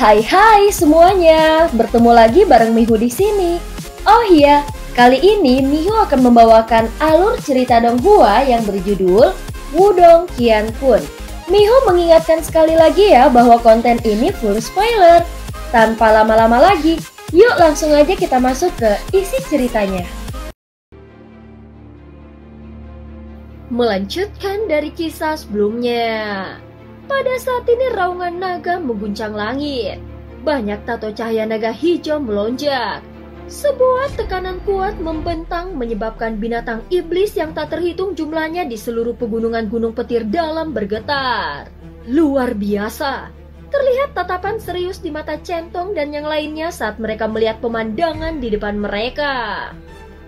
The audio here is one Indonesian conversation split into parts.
Hai semuanya, bertemu lagi bareng Mihu di sini. Oh iya, kali ini Mihu akan membawakan alur cerita Donghua yang berjudul Wudong Qiankun. Mihu mengingatkan sekali lagi ya bahwa konten ini full spoiler. Tanpa lama-lama lagi, yuk langsung aja kita masuk ke isi ceritanya. Melanjutkan dari kisah sebelumnya. Pada saat ini raungan naga mengguncang langit. Banyak tato cahaya naga hijau melonjak. Sebuah tekanan kuat membentang menyebabkan binatang iblis yang tak terhitung jumlahnya di seluruh pegunungan Gunung Petir Dalam bergetar. Luar biasa. Terlihat tatapan serius di mata Centong dan yang lainnya saat mereka melihat pemandangan di depan mereka.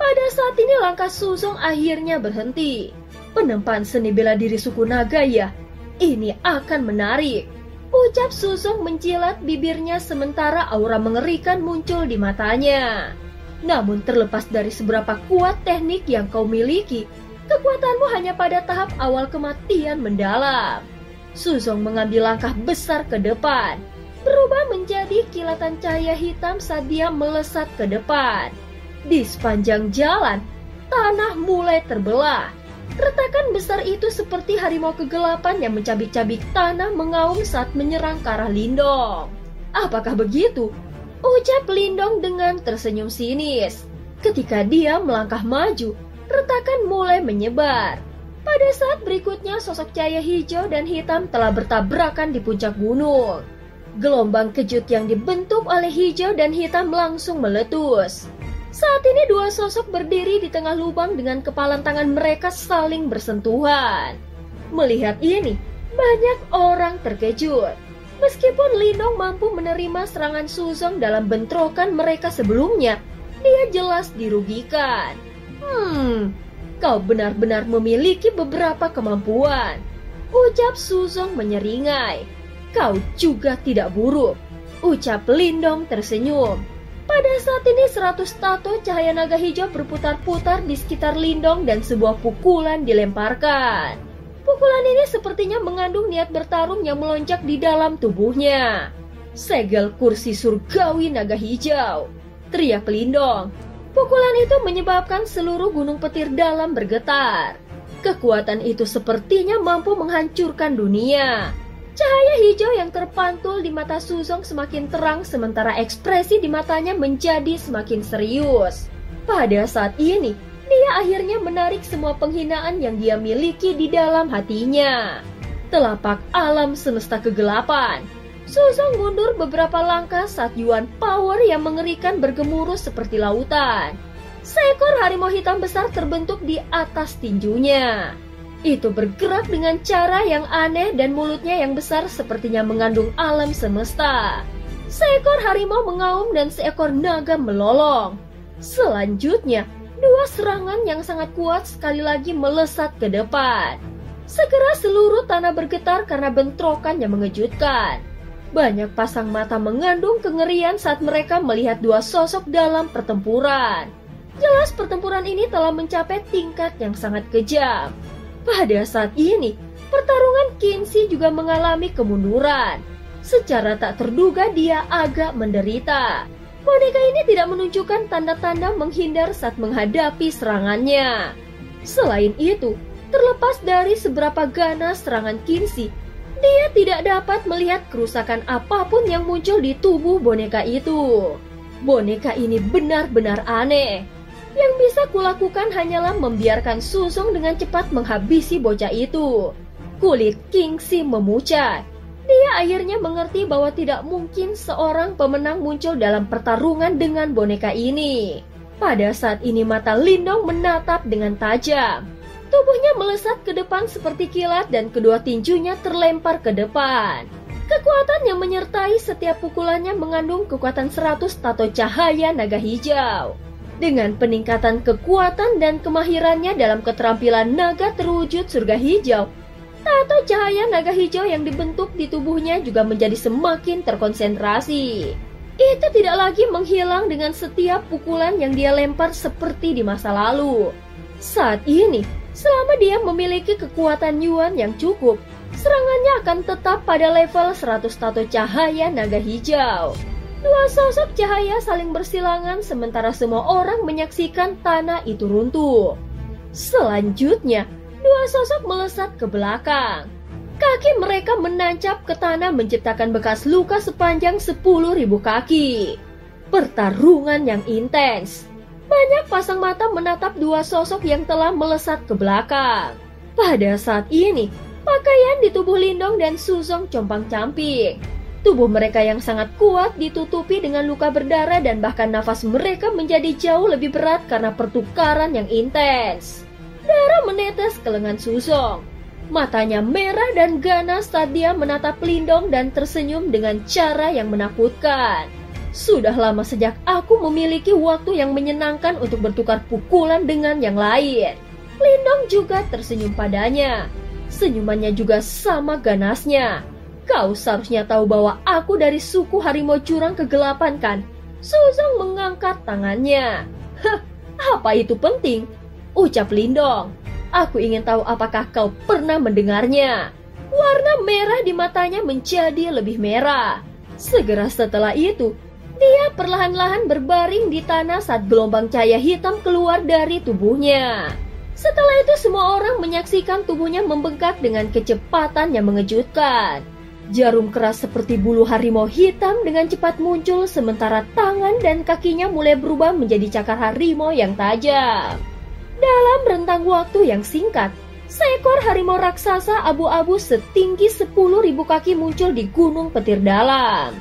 Pada saat ini langkah Suzong akhirnya berhenti. Penempan seni bela diri suku naga ya. Ini akan menarik. Ucap Suzong menjilat bibirnya sementara aura mengerikan muncul di matanya. Namun terlepas dari seberapa kuat teknik yang kau miliki, kekuatanmu hanya pada tahap awal kematian mendalam. Suzong mengambil langkah besar ke depan, berubah menjadi kilatan cahaya hitam saat dia melesat ke depan. Di sepanjang jalan, tanah mulai terbelah. Retakan besar itu seperti harimau kegelapan yang mencabik-cabik tanah mengaum saat menyerang ke arah Lindong. Apakah begitu? Ucap Lindong dengan tersenyum sinis. Ketika dia melangkah maju, retakan mulai menyebar. Pada saat berikutnya sosok cahaya hijau dan hitam telah bertabrakan di puncak gunung. Gelombang kejut yang dibentuk oleh hijau dan hitam langsung meletus. Saat ini dua sosok berdiri di tengah lubang dengan kepalan tangan mereka saling bersentuhan. Melihat ini, banyak orang terkejut. Meskipun Lindong mampu menerima serangan Suzong dalam bentrokan mereka sebelumnya, dia jelas dirugikan. Kau benar-benar memiliki beberapa kemampuan. Ucap Suzong menyeringai. Kau juga tidak buruk. Ucap Lindong tersenyum. Pada saat ini 100 tato cahaya naga hijau berputar-putar di sekitar Lindong dan sebuah pukulan dilemparkan. Pukulan ini sepertinya mengandung niat bertarung yang melonjak di dalam tubuhnya. Segel kursi surgawi naga hijau, teriak Lindong. Pukulan itu menyebabkan seluruh Gunung Petir Dalam bergetar. Kekuatan itu sepertinya mampu menghancurkan dunia. Cahaya hijau yang terpantul di mata Suzong semakin terang sementara ekspresi di matanya menjadi semakin serius. Pada saat ini, dia akhirnya menarik semua penghinaan yang dia miliki di dalam hatinya. Telapak alam semesta kegelapan. Suzong mundur beberapa langkah saat Yuan Power yang mengerikan bergemuruh seperti lautan. Seekor harimau hitam besar terbentuk di atas tinjunya. Itu bergerak dengan cara yang aneh dan mulutnya yang besar sepertinya mengandung alam semesta. Seekor harimau mengaum dan seekor naga melolong. Selanjutnya, dua serangan yang sangat kuat sekali lagi melesat ke depan. Segera seluruh tanah bergetar karena bentrokan yang mengejutkan. Banyak pasang mata mengandung kengerian saat mereka melihat dua sosok dalam pertempuran. Jelas pertempuran ini telah mencapai tingkat yang sangat kejam. Pada saat ini, pertarungan Qinxi juga mengalami kemunduran. Secara tak terduga dia agak menderita. Boneka ini tidak menunjukkan tanda-tanda menghindar saat menghadapi serangannya. Selain itu, terlepas dari seberapa ganas serangan Qinxi, dia tidak dapat melihat kerusakan apapun yang muncul di tubuh boneka itu. Boneka ini benar-benar aneh. Yang bisa kulakukan hanyalah membiarkan Suzong dengan cepat menghabisi bocah itu. Kulit Qinxi memucat. Dia akhirnya mengerti bahwa tidak mungkin seorang pemenang muncul dalam pertarungan dengan boneka ini. Pada saat ini mata Lindong menatap dengan tajam. Tubuhnya melesat ke depan seperti kilat dan kedua tinjunya terlempar ke depan. Kekuatan yang menyertai setiap pukulannya mengandung kekuatan 100 tato cahaya naga hijau. Dengan peningkatan kekuatan dan kemahirannya dalam keterampilan naga terwujud surga hijau, tato cahaya naga hijau yang dibentuk di tubuhnya juga menjadi semakin terkonsentrasi. Itu tidak lagi menghilang dengan setiap pukulan yang dia lempar seperti di masa lalu. Saat ini, selama dia memiliki kekuatan Yuan yang cukup, serangannya akan tetap pada level 100 tato cahaya naga hijau. Dua sosok cahaya saling bersilangan sementara semua orang menyaksikan tanah itu runtuh. Selanjutnya, dua sosok melesat ke belakang. Kaki mereka menancap ke tanah menciptakan bekas luka sepanjang 10.000 kaki. Pertarungan yang intens. Banyak pasang mata menatap dua sosok yang telah melesat ke belakang. Pada saat ini, pakaian di tubuh Lindong dan Suzong compang-camping. Tubuh mereka yang sangat kuat ditutupi dengan luka berdarah dan bahkan nafas mereka menjadi jauh lebih berat karena pertukaran yang intens. Darah menetes ke lengan Suzong. Matanya merah dan ganas saat dia menatap Lindong dan tersenyum dengan cara yang menakutkan. Sudah lama sejak aku memiliki waktu yang menyenangkan untuk bertukar pukulan dengan yang lain. Lindong juga tersenyum padanya. Senyumannya juga sama ganasnya. Kau seharusnya tahu bahwa aku dari suku harimau jurang kegelapan kan? Suzong mengangkat tangannya. Hah, apa itu penting? Ucap Lindong. Aku ingin tahu apakah kau pernah mendengarnya. Warna merah di matanya menjadi lebih merah. Segera setelah itu, dia perlahan-lahan berbaring di tanah saat gelombang cahaya hitam keluar dari tubuhnya. Setelah itu semua orang menyaksikan tubuhnya membengkak dengan kecepatan yang mengejutkan. Jarum keras seperti bulu harimau hitam dengan cepat muncul sementara tangan dan kakinya mulai berubah menjadi cakar harimau yang tajam. Dalam rentang waktu yang singkat, seekor harimau raksasa abu-abu setinggi 10.000 kaki muncul di Gunung Petir Dalam.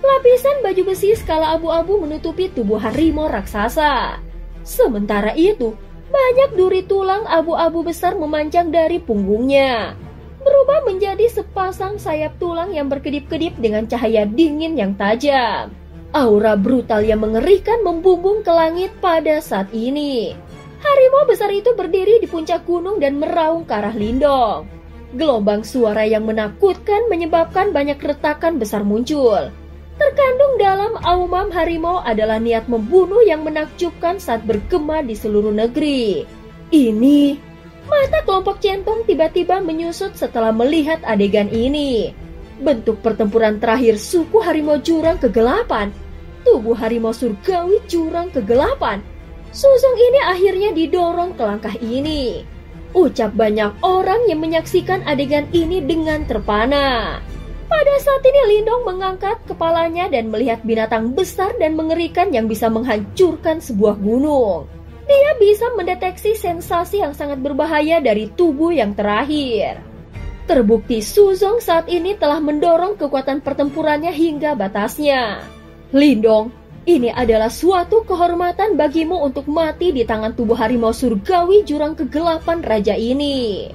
Lapisan baju besi skala abu-abu menutupi tubuh harimau raksasa. Sementara itu, banyak duri tulang abu-abu besar memanjang dari punggungnya, berubah menjadi sepasang sayap tulang yang berkedip-kedip dengan cahaya dingin yang tajam. Aura brutal yang mengerikan membumbung ke langit pada saat ini. Harimau besar itu berdiri di puncak gunung dan meraung ke arah Lindong. Gelombang suara yang menakutkan menyebabkan banyak retakan besar muncul. Terkandung dalam aumam harimau adalah niat membunuh yang menakjubkan saat bergema di seluruh negeri. Ini, mata kelompok centong tiba-tiba menyusut setelah melihat adegan ini. Bentuk pertempuran terakhir suku harimau jurang kegelapan. Tubuh harimau surgawi jurang kegelapan. Suzong ini akhirnya didorong ke langkah ini. Ucap banyak orang yang menyaksikan adegan ini dengan terpana. Pada saat ini Lindong mengangkat kepalanya dan melihat binatang besar dan mengerikan yang bisa menghancurkan sebuah gunung. Dia bisa mendeteksi sensasi yang sangat berbahaya dari tubuh yang terakhir. Terbukti Suzong saat ini telah mendorong kekuatan pertempurannya hingga batasnya. Lindong, ini adalah suatu kehormatan bagimu untuk mati di tangan tubuh harimau surgawi jurang kegelapan raja ini.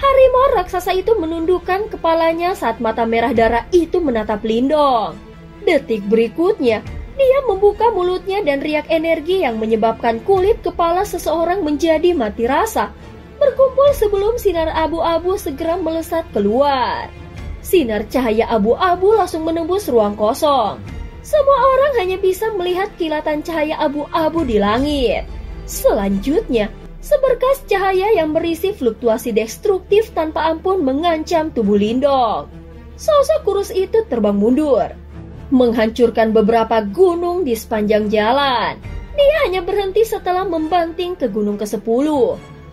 Harimau raksasa itu menundukkan kepalanya saat mata merah darah itu menatap Lindong. Detik berikutnya, dia membuka mulutnya dan riak energi yang menyebabkan kulit kepala seseorang menjadi mati rasa, berkumpul sebelum sinar abu-abu segera melesat keluar. Sinar cahaya abu-abu langsung menembus ruang kosong. Semua orang hanya bisa melihat kilatan cahaya abu-abu di langit. Selanjutnya, seberkas cahaya yang berisi fluktuasi destruktif tanpa ampun mengancam tubuh Lindong. Sosok kurus itu terbang mundur, menghancurkan beberapa gunung di sepanjang jalan. Dia hanya berhenti setelah membanting ke gunung ke-10.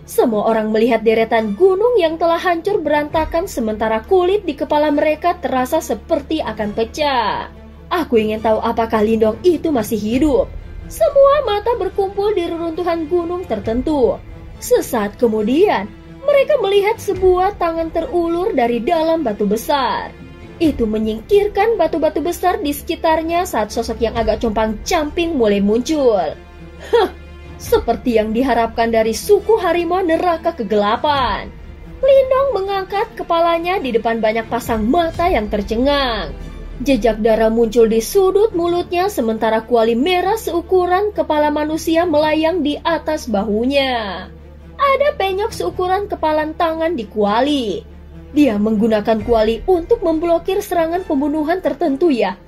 Semua orang melihat deretan gunung yang telah hancur berantakan sementara kulit di kepala mereka terasa seperti akan pecah. Aku ingin tahu apakah Lindong itu masih hidup. Semua mata berkumpul di reruntuhan gunung tertentu. Sesaat kemudian, mereka melihat sebuah tangan terulur dari dalam batu besar. Itu menyingkirkan batu-batu besar di sekitarnya saat sosok yang agak compang-camping mulai muncul. Hah, seperti yang diharapkan dari suku harimau neraka kegelapan. Lindong mengangkat kepalanya di depan banyak pasang mata yang tercengang. Jejak darah muncul di sudut mulutnya sementara kuali merah seukuran kepala manusia melayang di atas bahunya. Ada penyok seukuran kepalan tangan di kuali. Dia menggunakan kuali untuk memblokir serangan pembunuhan tertentu ya.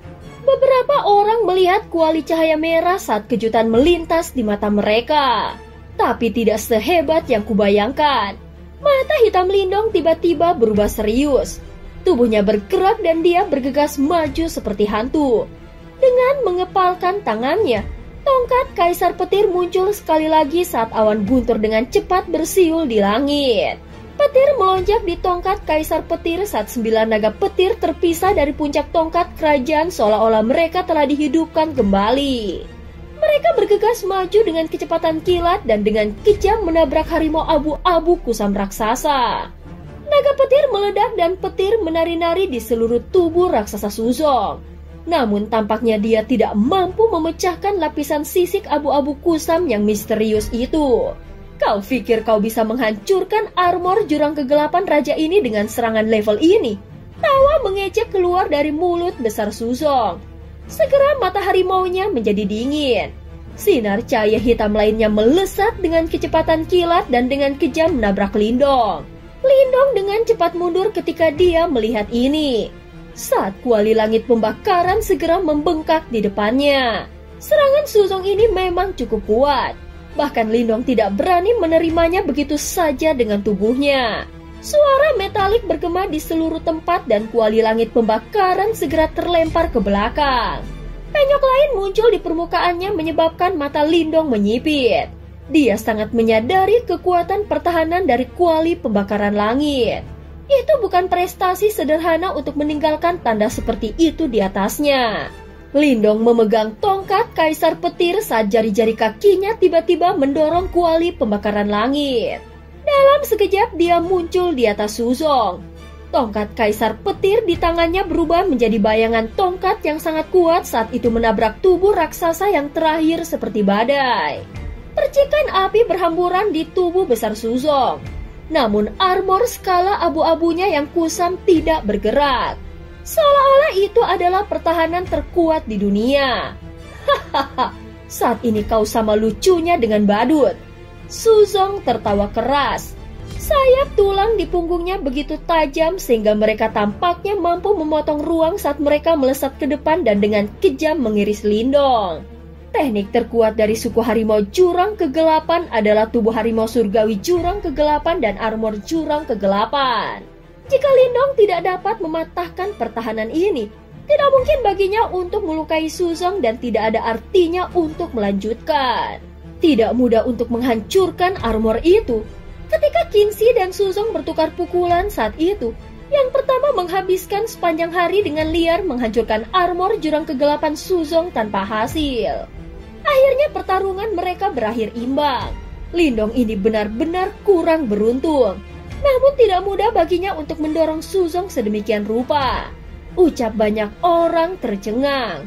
Beberapa orang melihat kuali cahaya merah saat kejutan melintas di mata mereka. Tapi tidak sehebat yang kubayangkan. Mata hitam Lindong tiba-tiba berubah serius. Tubuhnya bergerak dan dia bergegas maju seperti hantu. Dengan mengepalkan tangannya, tongkat Kaisar Petir muncul sekali lagi saat awan guntur dengan cepat bersiul di langit. Petir melonjak di tongkat Kaisar Petir saat 9 naga petir terpisah dari puncak tongkat kerajaan seolah-olah mereka telah dihidupkan kembali. Mereka bergegas maju dengan kecepatan kilat dan dengan kejam menabrak harimau abu-abu kusam raksasa. Naga petir meledak dan petir menari-nari di seluruh tubuh raksasa Suzong. Namun tampaknya dia tidak mampu memecahkan lapisan sisik abu-abu kusam yang misterius itu. Kau pikir kau bisa menghancurkan armor jurang kegelapan raja ini dengan serangan level ini? Tawa mengejek keluar dari mulut besar Suzong. Segera mata harimaunya menjadi dingin. Sinar cahaya hitam lainnya melesat dengan kecepatan kilat dan dengan kejam menabrak Lindong. Lindong dengan cepat mundur ketika dia melihat ini. Saat kuali langit pembakaran segera membengkak di depannya. Serangan Suzong ini memang cukup kuat. Bahkan Lindong tidak berani menerimanya begitu saja dengan tubuhnya. Suara metalik bergema di seluruh tempat dan kuali langit pembakaran segera terlempar ke belakang. Penyok lain muncul di permukaannya menyebabkan mata Lindong menyipit. Dia sangat menyadari kekuatan pertahanan dari kuali pembakaran langit. Itu bukan prestasi sederhana untuk meninggalkan tanda seperti itu di atasnya. Lindong memegang tongkat Kaisar Petir saat jari-jari kakinya tiba-tiba mendorong kuali pembakaran langit. Dalam sekejap dia muncul di atas Suzong. Tongkat Kaisar Petir di tangannya berubah menjadi bayangan tongkat yang sangat kuat saat itu menabrak tubuh raksasa yang terakhir seperti badai. Percikan api berhamburan di tubuh besar Suzong. Namun armor skala abu-abunya yang kusam tidak bergerak. Seolah-olah itu adalah pertahanan terkuat di dunia. Hahaha, saat ini kau sama lucunya dengan badut. Suzong tertawa keras. Sayap tulang di punggungnya begitu tajam sehingga mereka tampaknya mampu memotong ruang saat mereka melesat ke depan dan dengan kejam mengiris Lindong. Teknik terkuat dari suku harimau jurang kegelapan adalah tubuh harimau surgawi jurang kegelapan dan armor jurang kegelapan. Jika Lindong tidak dapat mematahkan pertahanan ini, tidak mungkin baginya untuk melukai Suzong dan tidak ada artinya untuk melanjutkan. Tidak mudah untuk menghancurkan armor itu. Ketika Qinzi dan Suzong bertukar pukulan saat itu, yang pertama menghabiskan sepanjang hari dengan liar menghancurkan armor jurang kegelapan Suzong tanpa hasil. Akhirnya pertarungan mereka berakhir imbang. Lindong ini benar-benar kurang beruntung. Namun tidak mudah baginya untuk mendorong Suzong sedemikian rupa. Ucap banyak orang tercengang.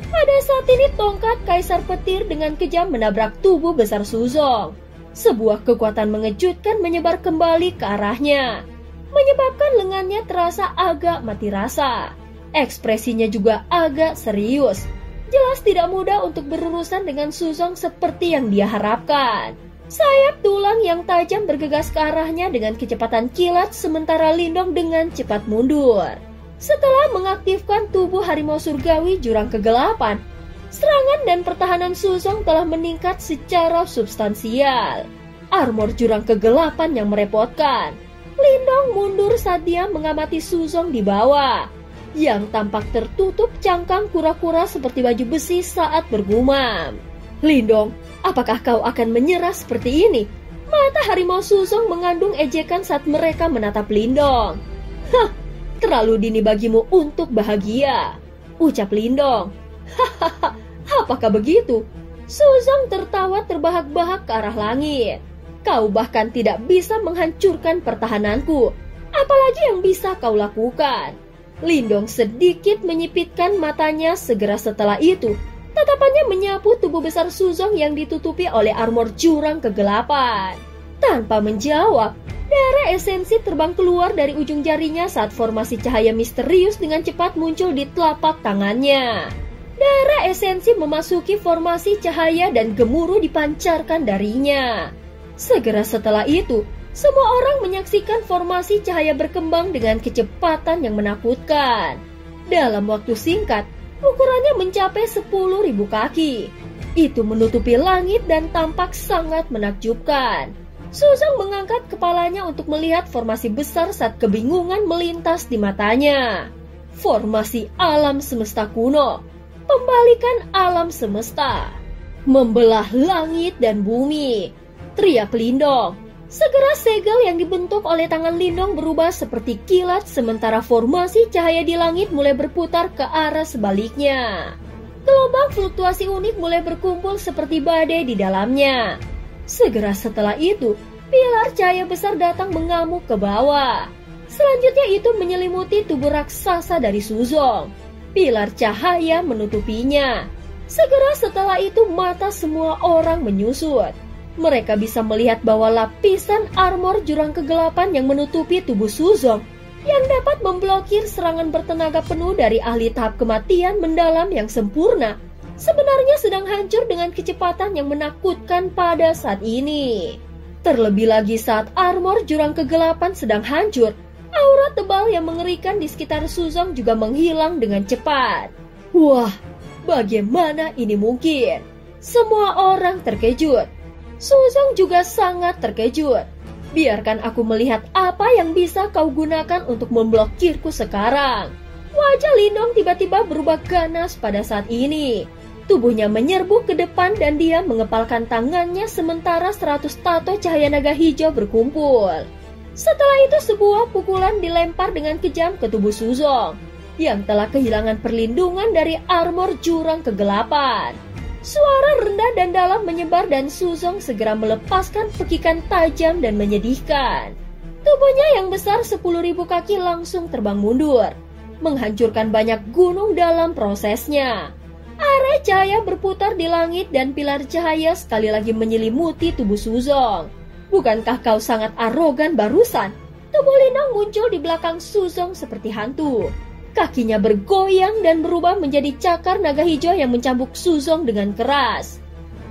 Pada saat ini tongkat Kaisar Petir dengan kejam menabrak tubuh besar Suzong. Sebuah kekuatan mengejutkan menyebar kembali ke arahnya, menyebabkan lengannya terasa agak mati rasa. Ekspresinya juga agak serius. Jelas tidak mudah untuk berurusan dengan Suzong seperti yang dia harapkan. Sayap tulang yang tajam bergegas ke arahnya dengan kecepatan kilat sementara Lindong dengan cepat mundur. Setelah mengaktifkan tubuh harimau surgawi jurang kegelapan, serangan dan pertahanan Suzong telah meningkat secara substansial. Armor jurang kegelapan yang merepotkan. Lindong mundur saat dia mengamati Suzong di bawah, yang tampak tertutup cangkang kura-kura seperti baju besi saat bergumam. Lindong, apakah kau akan menyerah seperti ini? Mata harimau Suzong mengandung ejekan saat mereka menatap Lindong. Hah, terlalu dini bagimu untuk bahagia, ucap Lindong. Hahaha, apakah begitu? Suzong tertawa terbahak-bahak ke arah langit. Kau bahkan tidak bisa menghancurkan pertahananku. Apalagi yang bisa kau lakukan? Lindong sedikit menyipitkan matanya segera setelah itu. Tatapannya menyapu tubuh besar Suzong yang ditutupi oleh armor jurang kegelapan. Tanpa menjawab, darah esensi terbang keluar dari ujung jarinya saat formasi cahaya misterius dengan cepat muncul di telapak tangannya. Darah esensi memasuki formasi cahaya dan gemuruh dipancarkan darinya. Segera setelah itu, semua orang menyaksikan formasi cahaya berkembang dengan kecepatan yang menakutkan. Dalam waktu singkat, ukurannya mencapai 10.000 kaki. Itu menutupi langit dan tampak sangat menakjubkan. Suzong mengangkat kepalanya untuk melihat formasi besar saat kebingungan melintas di matanya. Formasi alam semesta kuno, pembalikan alam semesta, membelah langit dan bumi, teriak Lindong. Segera segel yang dibentuk oleh tangan Lindong berubah seperti kilat, sementara formasi cahaya di langit mulai berputar ke arah sebaliknya. Gelombang fluktuasi unik mulai berkumpul seperti badai di dalamnya. Segera setelah itu, pilar cahaya besar datang mengamuk ke bawah. Selanjutnya itu menyelimuti tubuh raksasa dari Suzong. Pilar cahaya menutupinya. Segera setelah itu mata semua orang menyusut. Mereka bisa melihat bahwa lapisan armor jurang kegelapan yang menutupi tubuh Suzong yang dapat memblokir serangan bertenaga penuh dari ahli tahap kematian mendalam yang sempurna sebenarnya sedang hancur dengan kecepatan yang menakutkan pada saat ini. Terlebih lagi saat armor jurang kegelapan sedang hancur, aura tebal yang mengerikan di sekitar Suzong juga menghilang dengan cepat. Wah, bagaimana ini mungkin? Semua orang terkejut. Suzong juga sangat terkejut. Biarkan aku melihat apa yang bisa kau gunakan untuk memblokirku sekarang. Wajah Lindong tiba-tiba berubah ganas pada saat ini. Tubuhnya menyerbu ke depan dan dia mengepalkan tangannya sementara 100 tato cahaya naga hijau berkumpul. Setelah itu sebuah pukulan dilempar dengan kejam ke tubuh Suzong yang telah kehilangan perlindungan dari armor jurang kegelapan. Suara rendah dan dalam menyebar dan Suzong segera melepaskan pekikan tajam dan menyedihkan. Tubuhnya yang besar 10.000 kaki langsung terbang mundur, menghancurkan banyak gunung dalam prosesnya. Area cahaya berputar di langit dan pilar cahaya sekali lagi menyelimuti tubuh Suzong. Bukankah kau sangat arogan barusan? Tubuh Lindong muncul di belakang Suzong seperti hantu. Kakinya bergoyang dan berubah menjadi cakar naga hijau yang mencambuk Suzong dengan keras.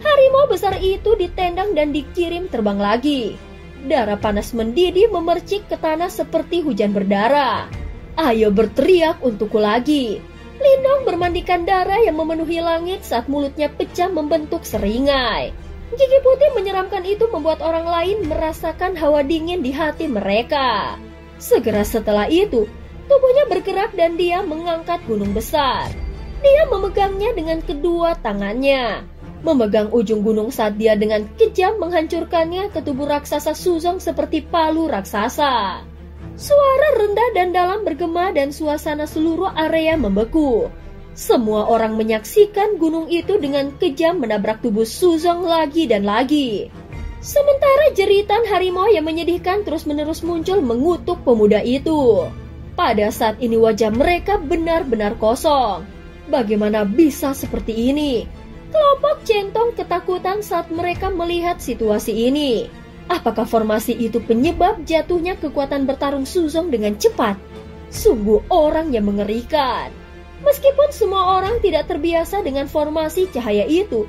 Harimau besar itu ditendang dan dikirim terbang lagi. Darah panas mendidih memercik ke tanah seperti hujan berdarah. Ayo berteriak untukku lagi. Lindong bermandikan darah yang memenuhi langit saat mulutnya pecah membentuk seringai. Gigi putih menyeramkan itu membuat orang lain merasakan hawa dingin di hati mereka. Segera setelah itu, tubuhnya bergerak dan dia mengangkat gunung besar. Dia memegangnya dengan kedua tangannya. Memegang ujung gunung saat dia dengan kejam menghancurkannya ke tubuh raksasa Suzong seperti palu raksasa. Suara rendah dan dalam bergema dan suasana seluruh area membeku. Semua orang menyaksikan gunung itu dengan kejam menabrak tubuh Suzong lagi dan lagi. Sementara jeritan harimau yang menyedihkan terus-menerus muncul mengutuk pemuda itu. Pada saat ini wajah mereka benar-benar kosong. Bagaimana bisa seperti ini? Kelompok centong ketakutan saat mereka melihat situasi ini. Apakah formasi itu penyebab jatuhnya kekuatan bertarung Suzong dengan cepat? Sungguh orang yang mengerikan. Meskipun semua orang tidak terbiasa dengan formasi cahaya itu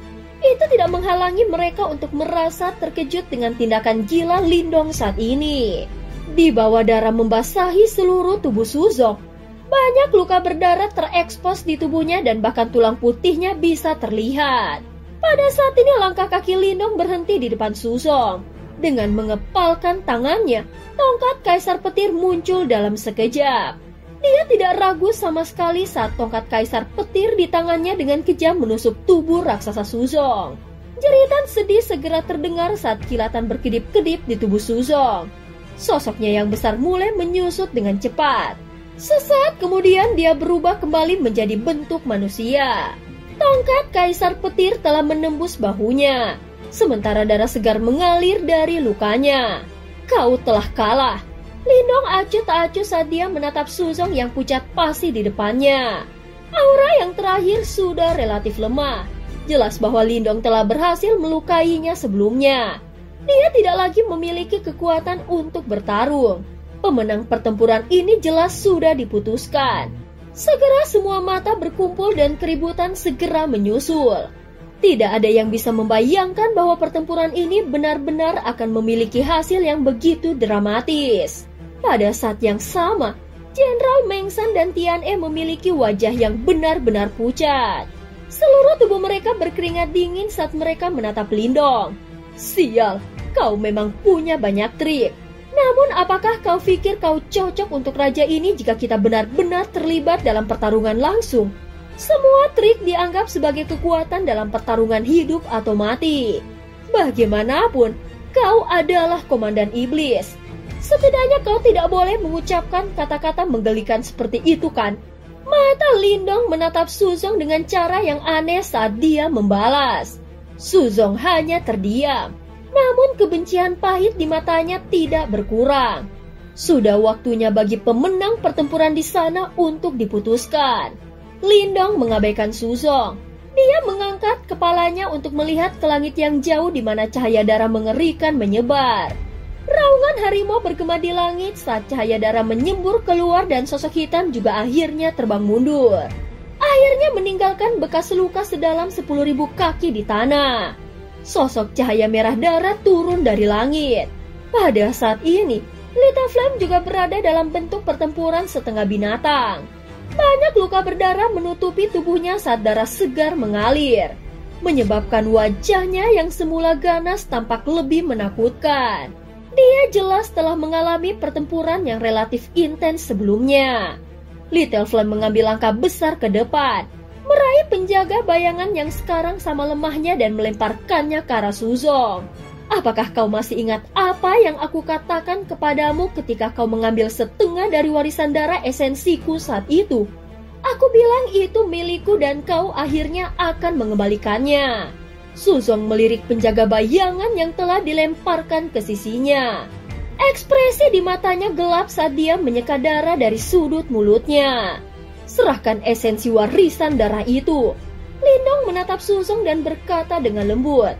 tidak menghalangi mereka untuk merasa terkejut dengan tindakan gila Lindong saat ini. Di bawah darah membasahi seluruh tubuh Suzong. Banyak luka berdarah terekspos di tubuhnya dan bahkan tulang putihnya bisa terlihat. Pada saat ini langkah kaki Lindong berhenti di depan Suzong. Dengan mengepalkan tangannya, tongkat Kaisar Petir muncul dalam sekejap. Dia tidak ragu sama sekali saat tongkat Kaisar Petir di tangannya dengan kejam menusuk tubuh raksasa Suzong. Jeritan sedih segera terdengar saat kilatan berkedip-kedip di tubuh Suzong. Sosoknya yang besar mulai menyusut dengan cepat. Sesaat kemudian dia berubah kembali menjadi bentuk manusia. Tongkat Kaisar Petir telah menembus bahunya, sementara darah segar mengalir dari lukanya. Kau telah kalah. Lindong acuh tak acuh saat dia menatap Suzong yang pucat pasi di depannya. Aura yang terakhir sudah relatif lemah. Jelas bahwa Lindong telah berhasil melukainya sebelumnya. Dia tidak lagi memiliki kekuatan untuk bertarung. Pemenang pertempuran ini jelas sudah diputuskan. Segera semua mata berkumpul dan keributan segera menyusul. Tidak ada yang bisa membayangkan bahwa pertempuran ini benar-benar akan memiliki hasil yang begitu dramatis. Pada saat yang sama, Jenderal Meng San dan Tian E memiliki wajah yang benar-benar pucat. Seluruh tubuh mereka berkeringat dingin saat mereka menatap Lindong. Sial, Kau memang punya banyak trik. Namun apakah kau pikir kau cocok untuk raja ini jika kita benar-benar terlibat dalam pertarungan langsung? Semua trik dianggap sebagai kekuatan dalam pertarungan hidup atau mati. Bagaimanapun, kau adalah komandan iblis. Setidaknya kau tidak boleh mengucapkan kata-kata menggelikan seperti itu kan? Mata Lindong menatap Suzong dengan cara yang aneh saat dia membalas. Suzong hanya terdiam. Namun kebencian pahit di matanya tidak berkurang. Sudah waktunya bagi pemenang pertempuran di sana untuk diputuskan. Lindong mengabaikan Suzong. Dia mengangkat kepalanya untuk melihat ke langit yang jauh di mana cahaya darah mengerikan menyebar. Raungan harimau bergema di langit saat cahaya darah menyembur keluar dan sosok hitam juga akhirnya terbang mundur. Akhirnya meninggalkan bekas luka sedalam 10.000 kaki di tanah. Sosok cahaya merah darah turun dari langit. Pada saat ini, Little Flame juga berada dalam bentuk pertempuran setengah binatang. Banyak luka berdarah menutupi tubuhnya saat darah segar mengalir, menyebabkan wajahnya yang semula ganas tampak lebih menakutkan. Dia jelas telah mengalami pertempuran yang relatif intens sebelumnya. Little Flame mengambil langkah besar ke depan, meraih penjaga bayangan yang sekarang sama lemahnya dan melemparkannya ke arah Suzong. Apakah kau masih ingat apa yang aku katakan kepadamu ketika kau mengambil setengah dari warisan darah esensiku saat itu? Aku bilang itu milikku dan kau akhirnya akan mengembalikannya. Suzong melirik penjaga bayangan yang telah dilemparkan ke sisinya. Ekspresi di matanya gelap saat dia menyeka darah dari sudut mulutnya. Serahkan esensi warisan darah itu. Lindong menatap Suzong dan berkata dengan lembut.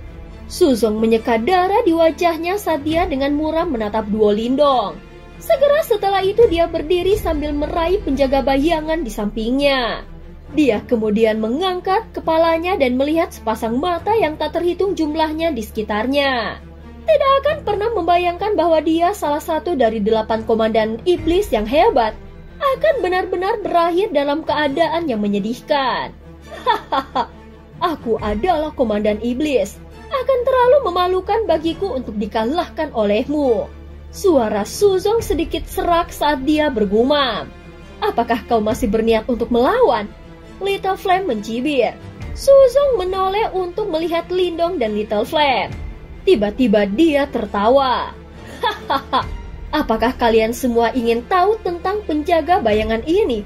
Suzong menyeka darah di wajahnya saat dia dengan muram menatap Duo Lindong. Segera setelah itu dia berdiri sambil meraih penjaga bayangan di sampingnya. Dia kemudian mengangkat kepalanya dan melihat sepasang mata yang tak terhitung jumlahnya di sekitarnya. Tidak akan pernah membayangkan bahwa dia salah satu dari 8 komandan iblis yang hebat akan benar-benar berakhir dalam keadaan yang menyedihkan. Hahaha, aku adalah komandan iblis. Akan terlalu memalukan bagiku untuk dikalahkan olehmu. Suara Suzong sedikit serak saat dia bergumam. Apakah kau masih berniat untuk melawan? Little Flame mencibir. Suzong menoleh untuk melihat Lindong dan Little Flame. Tiba-tiba dia tertawa. Hahaha, apakah kalian semua ingin tahu tentang penjaga bayangan ini?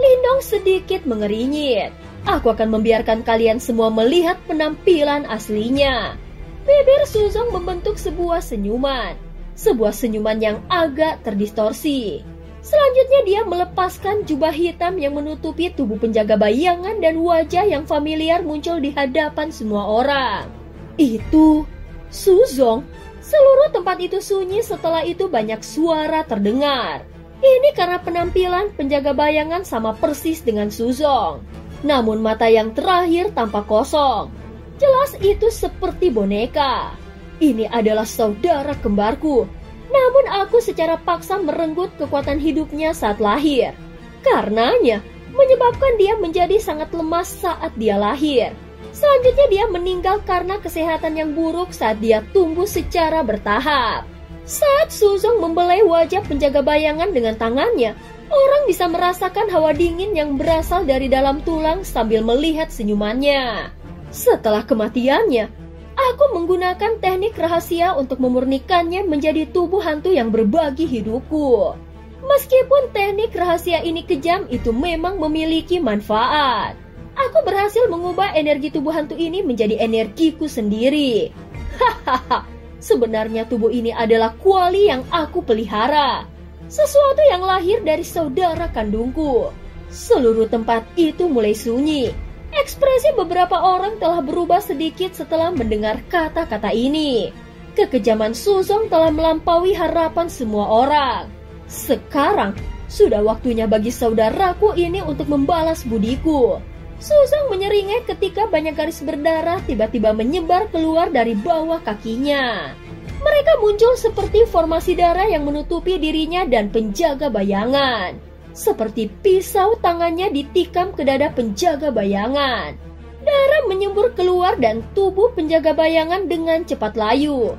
Lindong sedikit mengerinyit. Aku akan membiarkan kalian semua melihat penampilan aslinya. Bibir Suzong membentuk sebuah senyuman. Sebuah senyuman yang agak terdistorsi. Selanjutnya dia melepaskan jubah hitam yang menutupi tubuh penjaga bayangan dan wajah yang familiar muncul di hadapan semua orang. Itu Suzong. Seluruh tempat itu sunyi, setelah itu banyak suara terdengar. Ini karena penampilan penjaga bayangan sama persis dengan Suzong. Namun mata yang terakhir tampak kosong. Jelas itu seperti boneka. Ini adalah saudara kembarku. Namun aku secara paksa merenggut kekuatan hidupnya saat lahir. Karenanya, menyebabkan dia menjadi sangat lemas saat dia lahir. Selanjutnya dia meninggal karena kesehatan yang buruk saat dia tumbuh secara bertahap. Saat Suzong membelai wajah penjaga bayangan dengan tangannya, orang bisa merasakan hawa dingin yang berasal dari dalam tulang sambil melihat senyumannya. Setelah kematiannya, aku menggunakan teknik rahasia untuk memurnikannya menjadi tubuh hantu yang berbagi hidupku. Meskipun teknik rahasia ini kejam, itu memang memiliki manfaat. Aku berhasil mengubah energi tubuh hantu ini menjadi energiku sendiri. Hahaha, sebenarnya tubuh ini adalah kuali yang aku pelihara. Sesuatu yang lahir dari saudara kandungku. Seluruh tempat itu mulai sunyi. Ekspresi beberapa orang telah berubah sedikit setelah mendengar kata-kata ini. Kekejaman Suzong telah melampaui harapan semua orang. Sekarang, sudah waktunya bagi saudaraku ini untuk membalas budiku. Suzong menyeringai ketika banyak garis berdarah tiba-tiba menyebar keluar dari bawah kakinya. Mereka muncul seperti formasi darah yang menutupi dirinya dan penjaga bayangan. Seperti pisau tangannya ditikam ke dada penjaga bayangan. Darah menyembur keluar dan tubuh penjaga bayangan dengan cepat layu.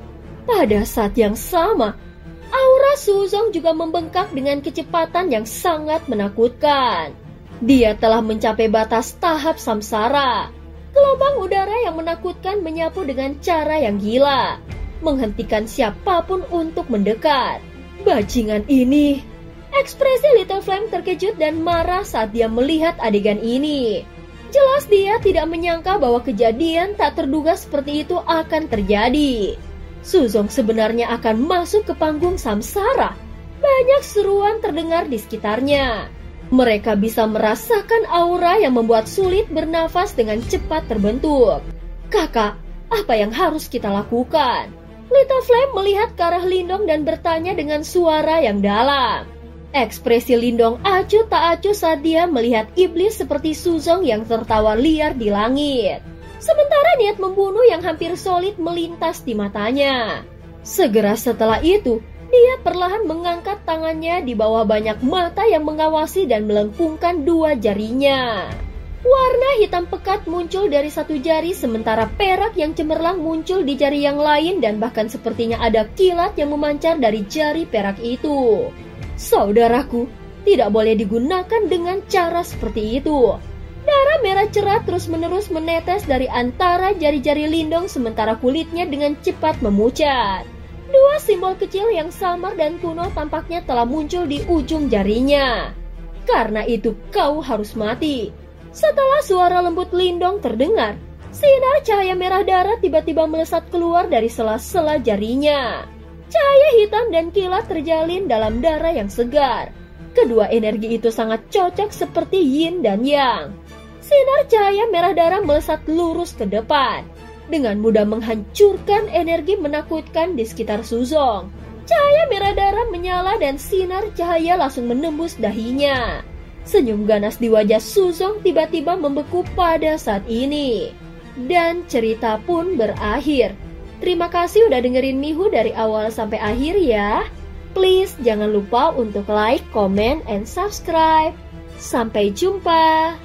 Pada saat yang sama, aura Suzong juga membengkak dengan kecepatan yang sangat menakutkan. Dia telah mencapai batas tahap samsara. Gelombang udara yang menakutkan menyapu dengan cara yang gila, menghentikan siapapun untuk mendekat. Bajingan ini. Ekspresi Little Flame terkejut dan marah saat dia melihat adegan ini. Jelas dia tidak menyangka bahwa kejadian tak terduga seperti itu akan terjadi. Suzong sebenarnya akan masuk ke panggung samsara. Banyak seruan terdengar di sekitarnya. Mereka bisa merasakan aura yang membuat sulit bernafas dengan cepat terbentuk. Kakak, apa yang harus kita lakukan? Little Flame melihat ke arah Lindong dan bertanya dengan suara yang dalam. Ekspresi Lindong acuh tak acuh saat dia melihat iblis seperti Suzong yang tertawa liar di langit. Sementara niat membunuh yang hampir solid melintas di matanya. Segera setelah itu, dia perlahan mengangkat tangannya di bawah banyak mata yang mengawasi dan melengkungkan dua jarinya. Warna hitam pekat muncul dari satu jari sementara perak yang cemerlang muncul di jari yang lain dan bahkan sepertinya ada kilat yang memancar dari jari perak itu. Saudaraku, tidak boleh digunakan dengan cara seperti itu. Darah merah cerah terus-menerus menetes dari antara jari-jari Lindong sementara kulitnya dengan cepat memucat. Dua simbol kecil yang samar dan kuno tampaknya telah muncul di ujung jarinya. Karena itu kau harus mati. Setelah suara lembut Lindong terdengar, sinar cahaya merah darah tiba-tiba melesat keluar dari sela-sela jarinya. Cahaya hitam dan kilat terjalin dalam darah yang segar. Kedua energi itu sangat cocok seperti yin dan yang. Sinar cahaya merah darah melesat lurus ke depan, dengan mudah menghancurkan energi menakutkan di sekitar Suzong. Cahaya merah darah menyala dan sinar cahaya langsung menembus dahinya. Senyum ganas di wajah Suzong tiba-tiba membeku pada saat ini. Dan cerita pun berakhir. Terima kasih udah dengerin Mihu dari awal sampai akhir ya. Please jangan lupa untuk like, comment, and subscribe. Sampai jumpa.